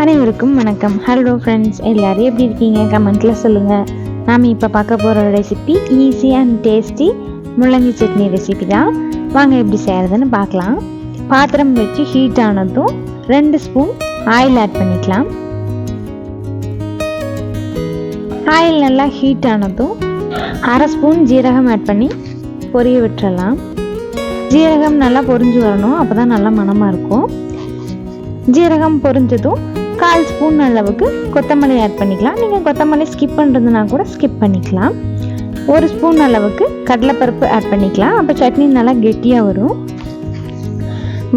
அனைவருக்கும் வணக்கம். Hello friends, எல்லாரும் எப்படி இருக்கீங்க? கமெண்ட்டில் சொல்லுங்கள். நாம் இப்போ பார்க்க போகிற ரெசிபி ஈஸி அண்ட் டேஸ்டி முள்ளங்கி சட்னி ரெசிபி தான். வாங்க எப்படி செய்கிறதுன்னு பார்க்கலாம். பாத்திரம் வச்சு ஹீட் ஆனதும் 2 ஸ்பூன் ஆயில் ஆட் பண்ணிக்கலாம். ஆயில் நல்லா ஹீட் ஆனதும் 1/2 ஸ்பூன் ஜீரகம் ஆட் பண்ணி பொரிய விட்டுறலாம். ஜீரகம் நல்லா பொரிஞ்சு வரணும், அப்போ தான் நல்லா மணமாக இருக்கும். ஜீரகம் பொரிஞ்சதும் 1/4 ஸ்பூன் அளவுக்கு கொத்தமல்லி ஆட் பண்ணிக்கலாம். நீங்கள் கொத்தமல்லி ஸ்கிப் பண்ணுறதுனா கூட ஸ்கிப் பண்ணிக்கலாம். 1 ஸ்பூன் அளவுக்கு கடலைப்பருப்பு ஆட் பண்ணிக்கலாம். அப்போ சட்னி நல்லா கெட்டியாக வரும்.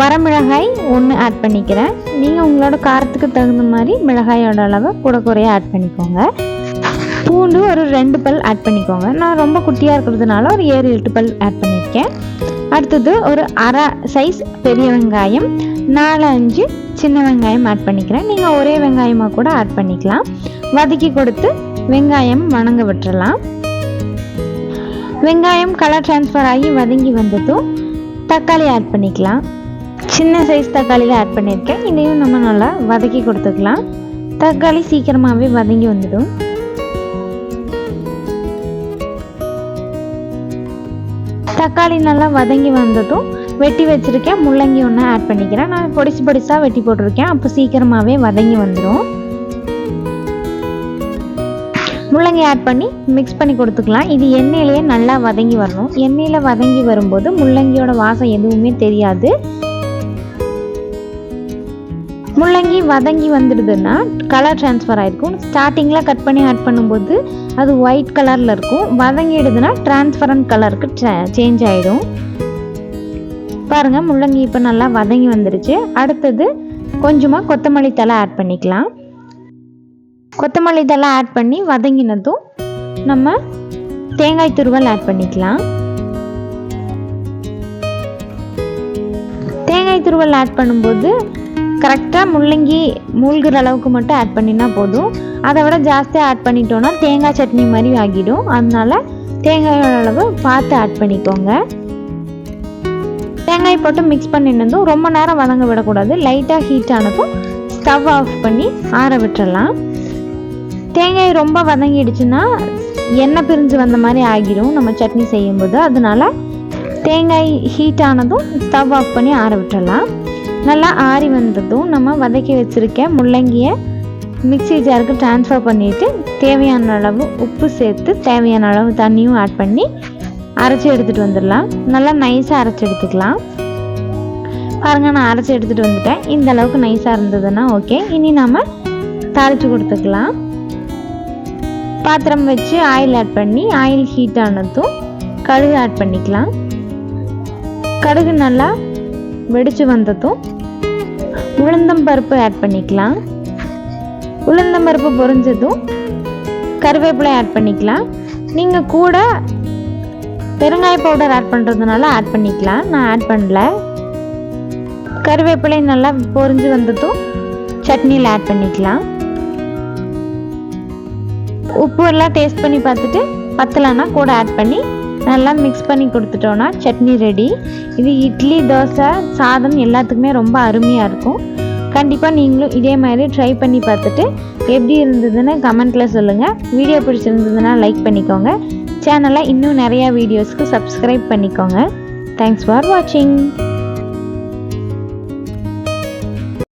வரமிளகாய் 1 ஆட் பண்ணிக்கிறேன். நீங்கள் உங்களோட காரத்துக்கு தகுந்த மாதிரி மிளகாயோட அளவை கூட குறைய ஆட் பண்ணிக்கோங்க. பூண்டு ஒரு 2 பல் ஆட் பண்ணிக்கோங்க. நான் ரொம்ப குட்டியாக இருக்கிறதுனால ஒரு 7-8 பல் ஆட் பண்ணியிருக்கேன். அடுத்தது ஒரு 1/2 சைஸ் பெரிய வெங்காயம், 4-5 சின்ன வெங்காயம் ஆட் பண்ணிக்கிறேன். நீங்கள் ஒரே வெங்காயமாக கூட ஆட் பண்ணிக்கலாம். வதக்கி கொடுத்து வெங்காயம் வணங்க விட்டுறலாம். வெங்காயம் கலர் ட்ரான்ஸ்ஃபர் ஆகி வதங்கி வந்ததும் தக்காளி ஆட் பண்ணிக்கலாம். சின்ன சைஸ் தக்காளியில் ஆட் பண்ணியிருக்கேன். இதையும் நம்ம நல்லா வதக்கி கொடுத்துக்கலாம். தக்காளி சீக்கிரமாகவே வதங்கி வந்துடும். தக்காளி நல்லா வதங்கி வந்ததும் வெட்டி வச்சுருக்கேன் முள்ளங்கி 1 ஆட் பண்ணிக்கிறேன். நான் பொடிசாக வெட்டி போட்டிருக்கேன், அப்போ சீக்கிரமாகவே வதங்கி வந்துடும். முள்ளங்கி ஆட் பண்ணி மிக்ஸ் பண்ணி கொடுத்துக்கலாம். இது எண்ணெயிலேயே நல்லா வதங்கி வரணும். எண்ணெயில் வதங்கி வரும்போது முள்ளங்கியோட வாசம் எதுவுமே தெரியாது. முள்ளங்கி வதங்கி வந்துடுதுன்னா கலர் ட்ரான்ஸ்ஃபர் ஆகிருக்கும். ஸ்டார்டிங்கில் கட் பண்ணி ஆட் பண்ணும்போது அது ஒயிட் கலரில் இருக்கும். வதங்கிடுதுன்னா டிரான்ஸ்பரண்ட் கலருக்கு சேஞ்ச் ஆகிடும். பாருங்கள், முள்ளங்கி இப்போ நல்லா வதங்கி வந்துடுச்சு. அடுத்தது கொஞ்சமாக கொத்தமல்லி தழை ஆட் பண்ணிக்கலாம். கொத்தமல்லி தழை ஆட் பண்ணி வதங்கினதும் நம்ம தேங்காய் துருவல் ஆட் பண்ணிக்கலாம். தேங்காய் துருவல் ஆட் பண்ணும்போது கரெக்டாக முள்ளங்கி மூழ்கிற அளவுக்கு மட்டும் ஆட் பண்ணினா போதும். அதை விட ஜாஸ்தியாக ஆட் பண்ணிட்டோன்னா தேங்காய் சட்னி மாதிரி ஆகிடும். அதனால தேங்காயோட அளவு பார்த்து ஆட் பண்ணிக்கோங்க. தேங்காய் போட்டு மிக்ஸ் பண்ணினதும் ரொம்ப நேரம் வதங்க விடக்கூடாது. லைட்டாக ஹீட் ஆனதும் ஸ்டவ் ஆஃப் பண்ணி ஆற விட்டுறலாம். தேங்காய் ரொம்ப வதங்கிடுச்சுன்னா எண்ணெய் பிரிஞ்சு வந்த மாதிரி ஆகிடும் நம்ம சட்னி செய்யும்போது. அதனால தேங்காய் ஹீட் ஆனதும் ஸ்டவ் ஆஃப் பண்ணி ஆற விட்டுறலாம். நல்லா ஆறி வந்ததும் நம்ம வதக்கி வச்சுருக்க முள்ளங்கியை மிக்ஸி ஜாருக்கு ட்ரான்ஸ்ஃபர் பண்ணிவிட்டு தேவையான அளவு உப்பு சேர்த்து தேவையான அளவு தண்ணியும் ஆட் பண்ணி அரைச்சி எடுத்துகிட்டு வந்துடலாம். நல்லா நைஸாக அரைச்சி எடுத்துக்கலாம். பாருங்கள், நான் அரைச்சி எடுத்துகிட்டு வந்துட்டேன். இந்த அளவுக்கு நைஸாக இருந்ததுன்னா ஓகே. இனி நம்ம தாளித்து கொடுத்துக்கலாம். பாத்திரம் வச்சு ஆயில் ஆட் பண்ணி ஆயில் ஹீட் ஆனதும் கடுகு ஆட் பண்ணிக்கலாம். கடுகு நல்லா வெடிச்சு வந்ததும் உளுந்தம் பருப்பு ஆட் பண்ணிக்கலாம். உளுந்தம் பருப்பு பொரிஞ்சதும் கருவேப்பிலை ஆட் பண்ணிக்கலாம். நீங்கள் கூட பெருங்காய பவுடர் ஆட் பண்ணுறதுனால ஆட் பண்ணிக்கலாம். நான் ஆட் பண்ணல. கருவேப்பிலை நல்லா பொரிஞ்சு வந்ததும் சட்னியில் ஆட் பண்ணிக்கலாம். உப்பு எல்லாம் டேஸ்ட் பண்ணி பார்த்துட்டு பத்தலைன்னா கூட ஆட் பண்ணி நல்லா மிக்ஸ் பண்ணி கொடுத்துட்டோன்னா சட்னி ரெடி. இது இட்லி, தோசை, சாதம் எல்லாத்துக்குமே ரொம்ப அருமையாக இருக்கும். கண்டிப்பாக நீங்களும் இதே மாதிரி ட்ரை பண்ணி பார்த்துட்டு எப்படி இருந்ததுன்னு கமெண்ட்டில் சொல்லுங்கள். வீடியோ பிடிச்சிருந்ததுன்னா லைக் பண்ணிக்கோங்க. சேனலை இன்னும் நிறையா வீடியோஸ்க்கு சப்ஸ்கிரைப் பண்ணிக்கோங்க. தேங்க்ஸ் ஃபார் வாட்சிங்.